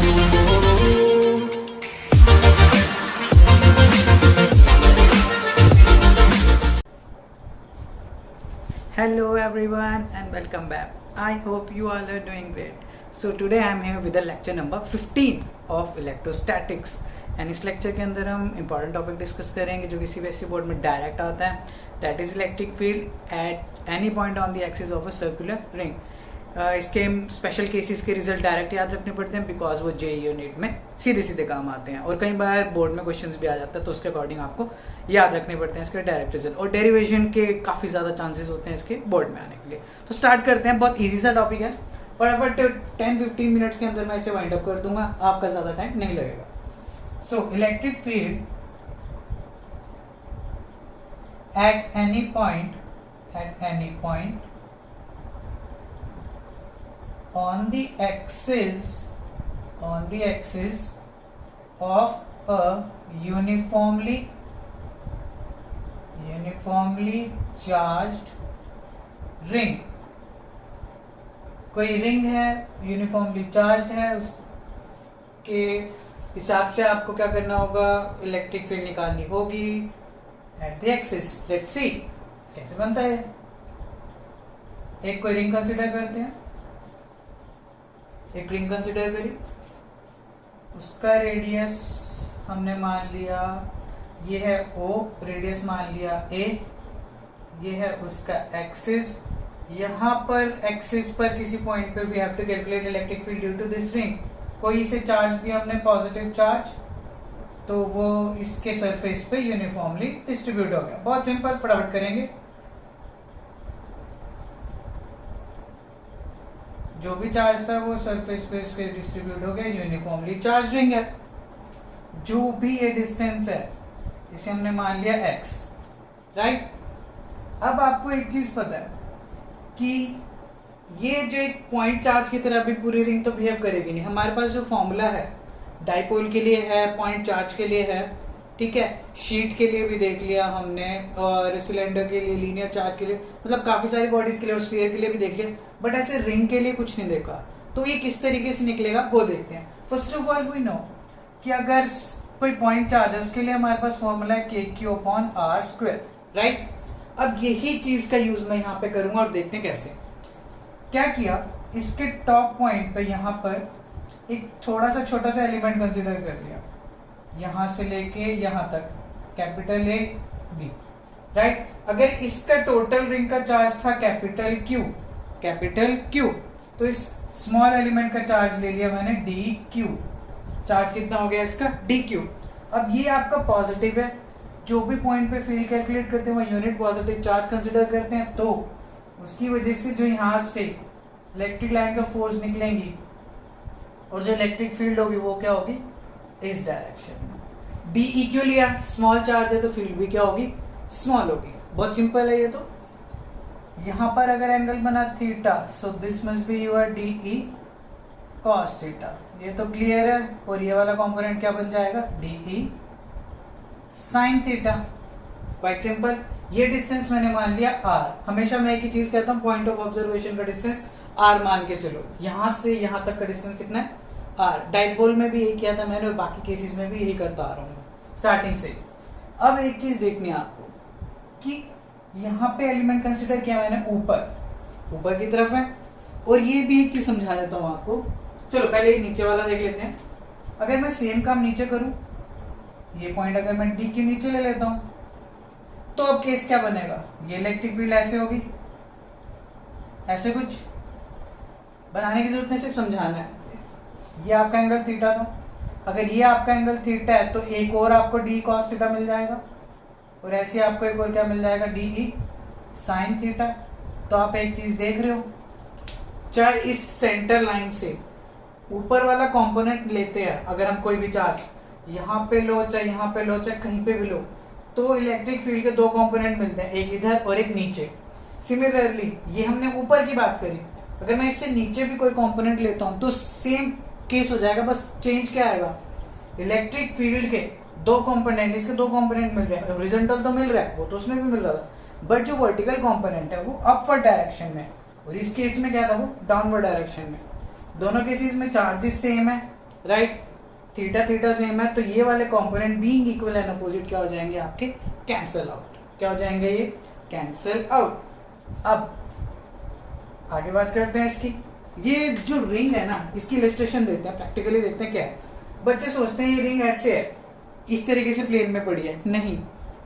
Hello everyone and welcome back. I hope you all are doing great. So today I am here with the lecture number 15 of electrostatics and इस lecture के अंदर हम important topic discuss करेंगे जो किसी वैसे board में direct आता है, that is electric field at any point on the axis of a circular ring. इसके स्पेशल केसेस के रिजल्ट डायरेक्ट याद रखने पड़ते हैं बिकॉज वो जेईई और नीट में सीधे सीधे काम आते हैं और कई बार बोर्ड में क्वेश्चंस भी आ जाता है तो उसके अकॉर्डिंग आपको याद रखने पड़ते हैं इसके डायरेक्ट रिजल्ट. और डेरिवेशन के काफ़ी ज़्यादा चांसेस होते हैं इसके बोर्ड में आने के लिए. तो स्टार्ट करते हैं. बहुत ईजी सा टॉपिक है, फटाफट 10-15 मिनट्स के अंदर मैं इसे वाइंड अप कर दूंगा, आपका ज़्यादा टाइम नहीं लगेगा. So electric field at any point on the axis of a uniformly charged ring. कोई रिंग है यूनिफॉर्मली चार्ज्ड है, उसके हिसाब से आपको क्या करना होगा, इलेक्ट्रिक फील्ड निकालनी होगी at the axis. Let's see कैसे बनता है. एक कोई रिंग कंसिडर करते हैं, एक रिंग कंसिडर करी, उसका रेडियस हमने मान लिया ये है O, रेडियस मान लिया A, ये है उसका एक्सिस. यहाँ पर एक्सिस पर किसी पॉइंट पे we have to calculate electric field due to this ring. कोई इसे चार्ज दिया हमने पॉजिटिव चार्ज, तो वो इसके सरफेस पे यूनिफॉर्मली डिस्ट्रीब्यूट हो गया. बहुत सिंपल, फटाफट करेंगे. जो भी चार्ज था वो सरफेस पे इसके डिस्ट्रीब्यूट हो गया, यूनिफॉर्मली चार्ज रिंग है. जो भी ये डिस्टेंस है इसे हमने मान लिया x, राइट. अब आपको एक चीज पता है कि ये जो एक पॉइंट चार्ज की तरह भी पूरी रिंग तो बिहेव करेगी नहीं. हमारे पास जो फॉर्मूला है डाइपोल के लिए है, पॉइंट चार्ज के लिए है, ठीक है, शीट के लिए भी देख लिया हमने, और सिलेंडर के लिए, लीनियर चार्ज के लिए, मतलब काफ़ी सारी बॉडीज के लिए, और स्फीयर के लिए भी देख लिया, बट ऐसे रिंग के लिए कुछ नहीं देखा. तो ये किस तरीके से निकलेगा वो देखते हैं. First of all we know कि अगर कोई पॉइंट चार्ज है उसके लिए हमारे पास फॉर्मूला है KQ/r², राइट. अब यही चीज़ का यूज मैं यहाँ पे करूँगा और देखते हैं कैसे. क्या किया, इसके टॉप पॉइंट पे यहाँ पर एक थोड़ा सा छोटा सा एलिमेंट कंसिडर कर लिया, यहाँ से लेके यहाँ तक, कैपिटल A B, राइट. अगर इसका टोटल रिंग का चार्ज था कैपिटल Q, तो इस स्मॉल एलिमेंट का चार्ज ले लिया मैंने DQ. चार्ज कितना हो गया इसका DQ. अब ये आपका पॉजिटिव है, जो भी पॉइंट पे फील्ड कैलकुलेट करते हैं वो यूनिट पॉजिटिव चार्ज कंसिडर करते हैं, तो उसकी वजह से जो यहाँ से इलेक्ट्रिक लाइन्स ऑफ फोर्स निकलेंगी और जो इलेक्ट्रिक फील्ड होगी वो क्या होगी, इस डायरेक्शन में. DE लिया, स्मॉल चार्ज है तो फील्ड भी क्या होगी, स्मॉल होगी. बहुत सिंपल है ये. तो यहाँ पर अगर एंगल बना theta, so this must be your DE cos theta. ये तो क्लियर है. और ये वाला कंपोनेंट क्या बन जाएगा, DE sin theta. Quite simple. ये डिस्टेंस मैंने मान लिया r. हमेशा मैं एक ही चीज कहता हूँ, पॉइंट ऑफ ऑब्जर्वेशन का डिस्टेंस r मान के चलो. यहाँ से यहाँ तक का डिस्टेंस कितना है, r. डाइपोल में भी यही किया था मैंने और बाकी केसेस में भी यही करता आ रहा हूँ स्टार्टिंग से. अब एक चीज देखनी है आपको कि यहाँ पे एलिमेंट कंसिडर किया मैंने ऊपर की तरफ है. और ये भी एक चीज समझा देता हूँ आपको. चलो पहले नीचे वाला देख लेते हैं. अगर मैं सेम काम नीचे करूँ, ये पॉइंट अगर मैं DQ नीचे ले लेता हूँ, तो अब केस क्या बनेगा, ये इलेक्ट्रिक फील्ड ऐसे होगी, ऐसे कुछ बनाने की जरूरत नहीं, सिर्फ समझाना है. ये आपका एंगल थीटा था. अगर ये आपका एंगल थीटा है तो एक और आपको DE cos थीटा मिल जाएगा, और ऐसे आपको एक और क्या मिल जाएगा, DE sin थीटा. तो आप एक चीज देख रहे हो, चाहे इस सेंटर लाइन से ऊपर वाला कंपोनेंट लेते हैं, अगर हम कोई भी चार्ज यहाँ पे लो, चाहे यहाँ पे लो, चाहे कहीं पे भी लो, तो इलेक्ट्रिक फील्ड के दो कंपोनेंट मिलते हैं, एक इधर और एक नीचे. सिमिलरली ये हमने ऊपर की बात करी, अगर मैं इससे नीचे भी कोई कंपोनेंट लेता हूँ तो सेम केस हो जाएगा. बस चेंज क्या आएगा, इलेक्ट्रिक फील्ड के दो कंपोनेंट, इसके दो कंपोनेंट मिल रहे हैं. हॉरिजॉन्टल तो मिल रहा है, वो तो उसमें भी मिल रहा था, बट जो वर्टिकल कंपोनेंट है वो अपवर्ड डायरेक्शन में, और इस केस में क्या था, वो डाउनवर्ड डायरेक्शन में. दोनों केसेस में चार्जेस सेम है, राइट, थीटा थीटा सेम है, तो ये वाले component being equal and opposite क्या हो जाएंगे आपके, कैंसल आउट। क्या हो जाएंगे ये, कैंसल आउट। अब आगे बात करते हैं इसकी। ये जो रिंग है ना, इसकी इलस्ट्रेशन देते हैं, प्रैक्टिकली देखते हैं क्या है। बच्चे सोचते हैं ये रिंग ऐसे है, इस तरीके से प्लेन में पड़ी है, नहीं,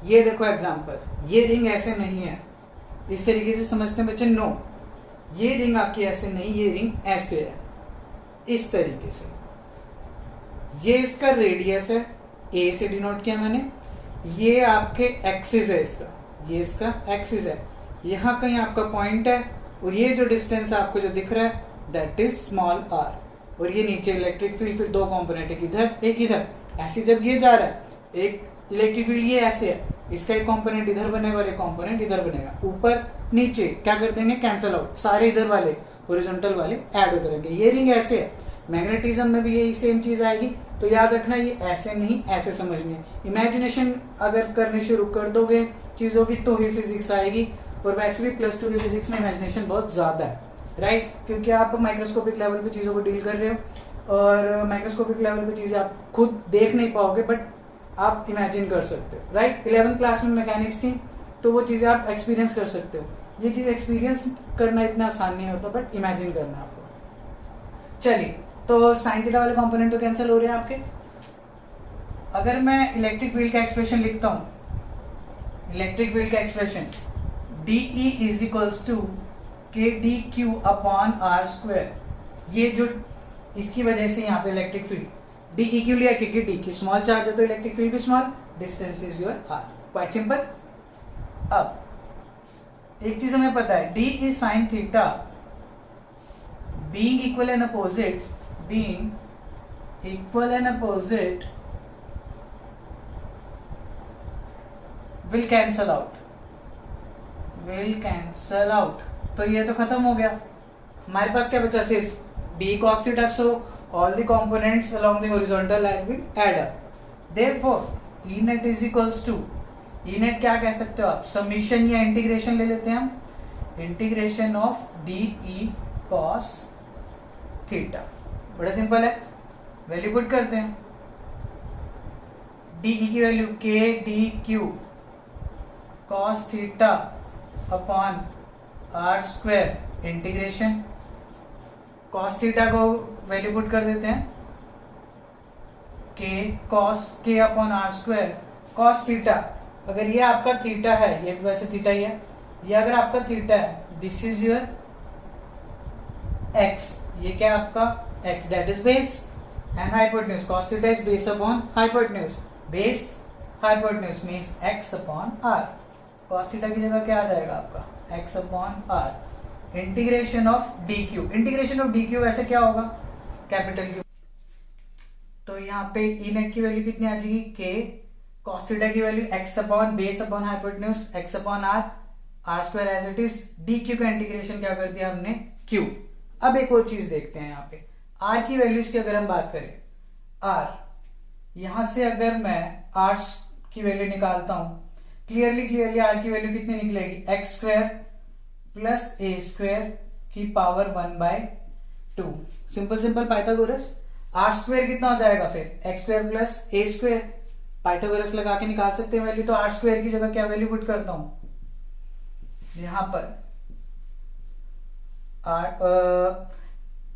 ये देखो एग्जांपल, ये रिंग ऐसे नहीं है, इस तरीके से समझते हैं बच्चे, नो, ये रिंग आपकी ऐसे नहीं, ये रिंग ऐसे है, इस तरीके से। ये इसका रेडियस है, ए से डिनोट किया मैंने, ये आपके एक्सिस है इसका, ये इसका एक्सिस है, यहाँ कहीं आपका पॉइंट है, और ये जो डिस्टेंस है आपको जो दिख रहा है दैट इज स्मॉल आर, और ये नीचे इलेक्ट्रिक फील्ड, फिर दो कंपोनेंट, एक इधर एक इधर, ऐसे जब ये जा रहा है, एक इलेक्ट्रिक फील्ड ये ऐसे है, इसका एक कंपोनेंट इधर बनेगा और एक कंपोनेंट इधर बनेगा, ऊपर नीचे क्या कर देंगे, कैंसल आउट, सारे इधर वाले हॉरिजॉन्टल वाले ऐड होते रहेंगे। ये रिंग ऐसे है, मैग्नेटिज्म में भी यही सेम चीज आएगी, तो याद रखना ये ऐसे नहीं ऐसे समझनी है। इमेजिनेशन अगर करनी शुरू कर दोगे चीज़ों की तो ही फिजिक्स आएगी, और वैसे भी +2 की फिजिक्स में इमेजिनेशन बहुत ज़्यादा है, राइट, क्योंकि आप माइक्रोस्कोपिक लेवल पे चीज़ों को डील कर रहे हो, और माइक्रोस्कोपिक लेवल पे चीज़ें आप खुद देख नहीं पाओगे बट आप इमेजिन कर सकते हो, राइट। 11th क्लास में मैकेनिक्स थी तो वो चीज़ें आप एक्सपीरियंस कर सकते हो, ये चीज़ एक्सपीरियंस करना इतना आसान नहीं होता बट इमेजिन करना आपको। चलिए, तो साइन थीटा वाले कंपोनेंट तो कैंसिल हो रहे हैं आपके। अगर मैं इलेक्ट्रिक फील्ड का एक्सप्रेशन लिखता हूँ, इलेक्ट्रिक फील्ड का expression DE is equals to KdQ upon R², ये जो इसकी वजह से यहाँ पे इलेक्ट्रिक फील्ड DE क्यों लिया, क्योंकि D की स्मॉल चार्ज है तो इलेक्ट्रिक फील्ड भी small, distance is your R, quite simple. अब एक चीज हमें पता है, D is sine theta being equal and opposite, being equal and opposite will cancel out, will cancel out। तो ये तो खत्म हो गया, हमारे पास क्या बचा, सिर्फ d cos theta, so all the components along the horizontal line will add up, therefore E net is equals to, E net क्या कह सकते हो आप, समीशन या इंटीग्रेशन ले लेते हैं हम, integration of DE cos theta, बड़ा सिंपल है, वैल्यू पुट करते हैं, DE की value KdQ cos theta upon R² integration, cos theta को वैल्यू पुट कर देते हैं, K upon R², cos theta, अगर ये आपका थीटा है, ये वैसे थीटा ही है, ये अगर आपका थीटा है, दिस इज योर x, ये क्या है आपका x, that is base and hypotenuse, cos theta is base upon hypotenuse, base hypotenuse means x upon r, cos theta की जगह क्या आ जाएगा आपका x upon r, integration of dq, integration of dq वैसे क्या होगा, कैपिटल Q, तो यहाँ पे E नेट की वैल्यू कितनी आ जाएगी, k, cos थीटा की value x upon base upon hypotenuse, x upon r, r² as it is, dq का इंटीग्रेशन क्या कर दिया हमने, q। अब एक और चीज देखते हैं, यहाँ पे r की वैल्यूज की अगर हम बात करें, r यहां से अगर मैं r की वैल्यू निकालता हूं, क्लियरली r की वैल्यू कितनी निकलेगी, x² प्लस a² की पावर 1/2, सिंपल पाइथागोरस, r² कितना हो जाएगा फिर, x² प्लस a², पाइथागोरस लगा के निकाल सकते हैं वैल्यू, तो r² की जगह क्या वैल्यू पुट करता हूं यहां पर,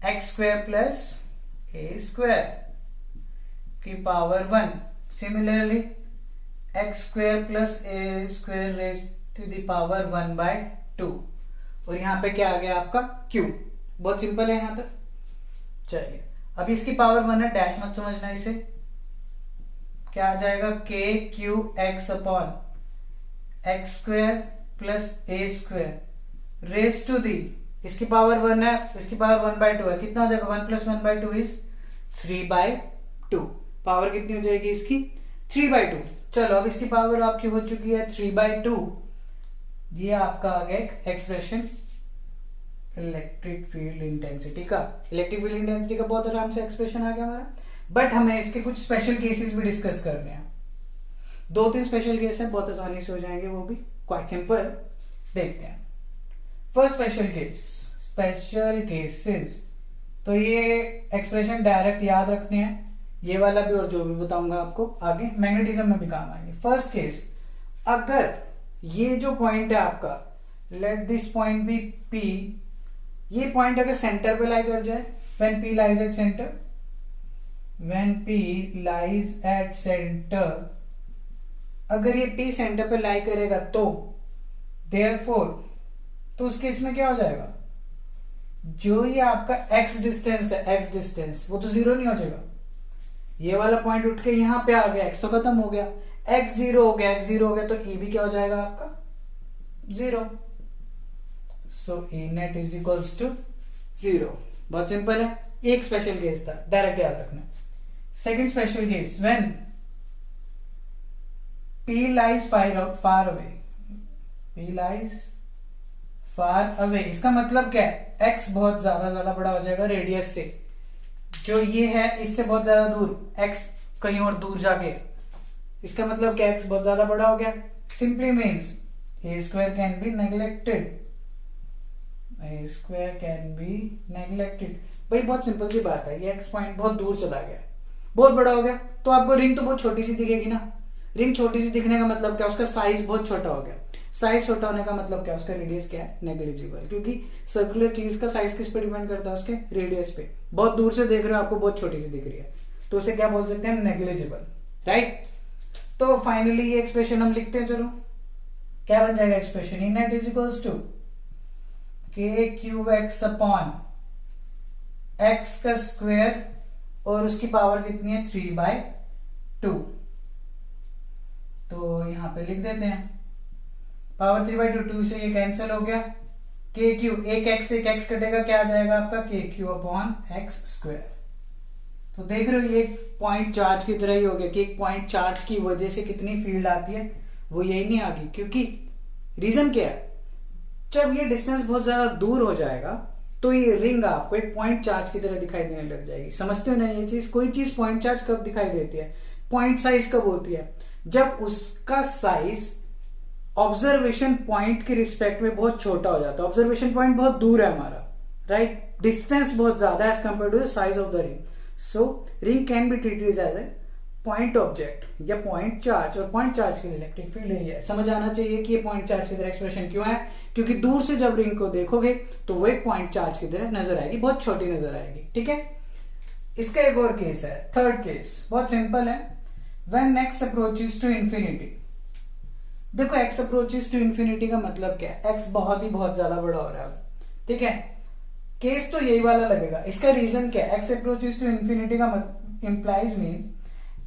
x² प्लस a² की power 1, similarly x² plus a² raise to the power 1/2, और यहाँ पे क्या आ गया आपका q, बहुत सिंपल है यहाँ तक। चलिए, अब इसकी पावर 1 है, डैश मत समझना इसे, क्या आ जाएगा, KQX upon x² plus a² raise to the, इसकी पावर 1 है, इसकी पावर 1/2 है, कितना हो जाएगा, 1 प्लस 1/2 इज 3/2, पावर कितनी हो जाएगी इसकी, 3/2। चलो, अब इसकी पावर आपकी हो चुकी है 3/2, ये आपका आ गया एक एक्सप्रेशन इलेक्ट्रिक फील्ड इंटेंसिटी का, इलेक्ट्रिक फील्ड इंटेंसिटी का बहुत आराम से एक्सप्रेशन आ गया हमारा, बट हमें इसके कुछ स्पेशल केसेस भी डिस्कस करने हैं, 2-3 स्पेशल केस हैं, बहुत आसानी से हो जाएंगे, वो भी क्वाइट सिंपल, देखते हैं। फर्स्ट स्पेशल केसेस, तो ये एक्सप्रेशन डायरेक्ट याद रखने हैं, ये वाला भी और जो भी बताऊंगा आपको आगे मैग्नेटिज्म में भी काम आएंगे। फर्स्ट केस, अगर ये जो पॉइंट है आपका, let this point be P, ये पॉइंट अगर सेंटर पे लाई कर जाए, when P lies at centre, when P lies at centre, अगर ये P सेंटर पे लाई करेगा तो देयरफॉर, तो उस केस में क्या हो जाएगा, जो ये आपका x डिस्टेंस है, x डिस्टेंस वो तो जीरो नहीं हो जाएगा, ये वाला पॉइंट उठ के यहां पे आ गया, x तो खत्म हो गया, x जीरो हो गया, x जीरो हो गया तो E भी क्या हो जाएगा आपका zero. So E net is equals to zero. बहुत सिंपल है, एक स्पेशल केस था, डायरेक्ट याद रखना। Second special case, when P lies far away, P lies far away, इसका मतलब क्या है, x बहुत ज्यादा बड़ा हो जाएगा रेडियस से, जो ये है इससे बहुत ज्यादा दूर, x कहीं और दूर जाके, इसका मतलब क्या, x बहुत ज्यादा बड़ा हो गया। Simply means a square can be neglected, a square can be neglected। भाई बहुत सिंपल सी बात है, ये x पॉइंट बहुत दूर चला गया, बहुत बड़ा हो गया, तो आपको रिंग तो बहुत छोटी सी दिखेगी ना। रिंग छोटी सी दिखने का मतलब क्या, उसका साइज बहुत छोटा हो गया। साइज छोटा होने का मतलब क्या, उसका रेडियस क्या है, नेग्लिजिबल, क्योंकि सर्कुलर चीज का साइज किस पे डिपेंड करता है, उसके रेडियस पे। बहुत दूर से देख रहे हो, आपको बहुत छोटी सी दिख रही है, तो उसे क्या बोल सकते हैं, नेग्लिजिबल, राइट। तो फाइनली ये एक्सप्रेशन हम लिखते हैं, चलो क्या बन जाएगा expression, E net is equals to k cube x upon x का स्क्वायर और उसकी पावर कितनी है 3/2, तो यहां पे लिख देते हैं पावर 3/2, 2 से ये कैंसिल हो गया, k क्यूब, एक x कटेगा, क्या आ जाएगा आपका k cube upon x square. तो देख रहे हो ये पॉइंट चार्ज की तरह ही हो गया कि एक पॉइंट चार्ज की वजह से कितनी फील्ड आती है, वो यही नहीं आ गई, क्योंकि रीजन क्या है, जब ये डिस्टेंस बहुत ज्यादा दूर हो जाएगा तो ये रिंग आपको एक पॉइंट चार्ज की तरह दिखाई देने लग जाएगी। समझते हो ना ये चीज, कोई चीज पॉइंट चार्ज कब दिखाई देती है, पॉइंट साइज कब होती है, जब उसका साइज ऑब्जर्वेशन पॉइंट के रिस्पेक्ट में बहुत छोटा हो जाता है। ऑब्जर्वेशन पॉइंट बहुत दूर है हमारा, राइट, डिस्टेंस बहुत ज्यादा है as compare to the size of the ring. So ring can be treated as a point object या पॉइंट चार्ज, और पॉइंट चार्ज के लिए इलेक्ट्रिक फील्ड यही है। समझ आना चाहिए कि ये पॉइंट चार्ज की तरह एक्सप्रेशन क्यों है, क्योंकि दूर से जब रिंग को देखोगे तो वो एक पॉइंट चार्ज की तरह नजर आएगी, बहुत छोटी नजर आएगी, ठीक है। इसका एक और केस है, थर्ड केस, बहुत सिंपल है, when x approaches to infinity. देखो x अप्रोचेस टू इंफिनिटी का मतलब क्या है, x बहुत ज्यादा बड़ा हो रहा है, ठीक है, केस तो यही वाला लगेगा। इसका रीजन क्या है, x अप्रोचेस टू इंफिनिटी का implies means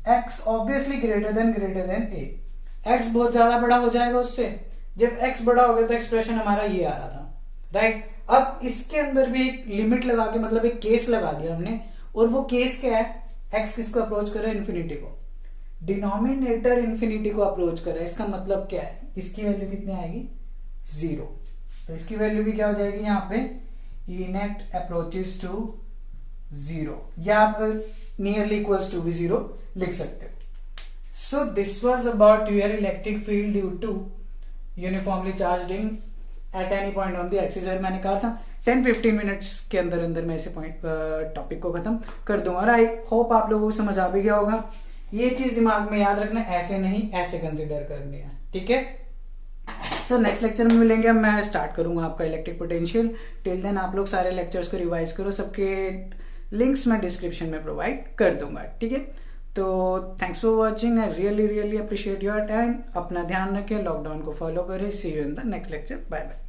x obviously greater than a, x बहुत ज्यादा बड़ा हो जाएगा उससे, जब x बड़ा हो गया तो एक्सप्रेशन हमारा ये आ रहा था, राइट। अब इसके अंदर भी एक लिमिट लगा के, मतलब एक केस लगा दिया हमने, और वो केस क्या है, x किसको अप्रोच कर रहा है, इन्फिनिटी को, डिनोमिनेटर इन्फिनिटी को अप्रोच कर रहा है। इसका मतलब क्या है, इसकी वैल्यू कितनी आएगी, 0, तो इसकी वैल्यू भी क्या हो जाएगी यहाँ पे, E नेट अप्रोचेस टू 0, या आप नियरली इक्वल्स टू भी 0 लिख सकते हो। So this was about your electric field due to uniformly charged ring at any point on the axis. मैंने कहा था 10-15 मिनट्स के अंदर मैं इसे पॉइंट टॉपिक को खत्म कर दूंगा, और आई होप आप लोगों को समझ आ भी गया होगा। ये चीज दिमाग में याद रखना, ऐसे नहीं ऐसे कंसिडर करनी है, ठीक है। सो नेक्स्ट लेक्चर में मिलेंगे, अब मैं स्टार्ट करूंगा आपका इलेक्ट्रिक पोटेंशियल। टिल देन आप लोग सारे लेक्चर्स को रिवाइज करो, सबके लिंक्स मैं डिस्क्रिप्शन में प्रोवाइड कर दूंगा, ठीक है। तो thanks for watching, I really appreciate your time. अपना ध्यान रखें, लॉकडाउन को फॉलो करें। See you in the next lecture, bye bye.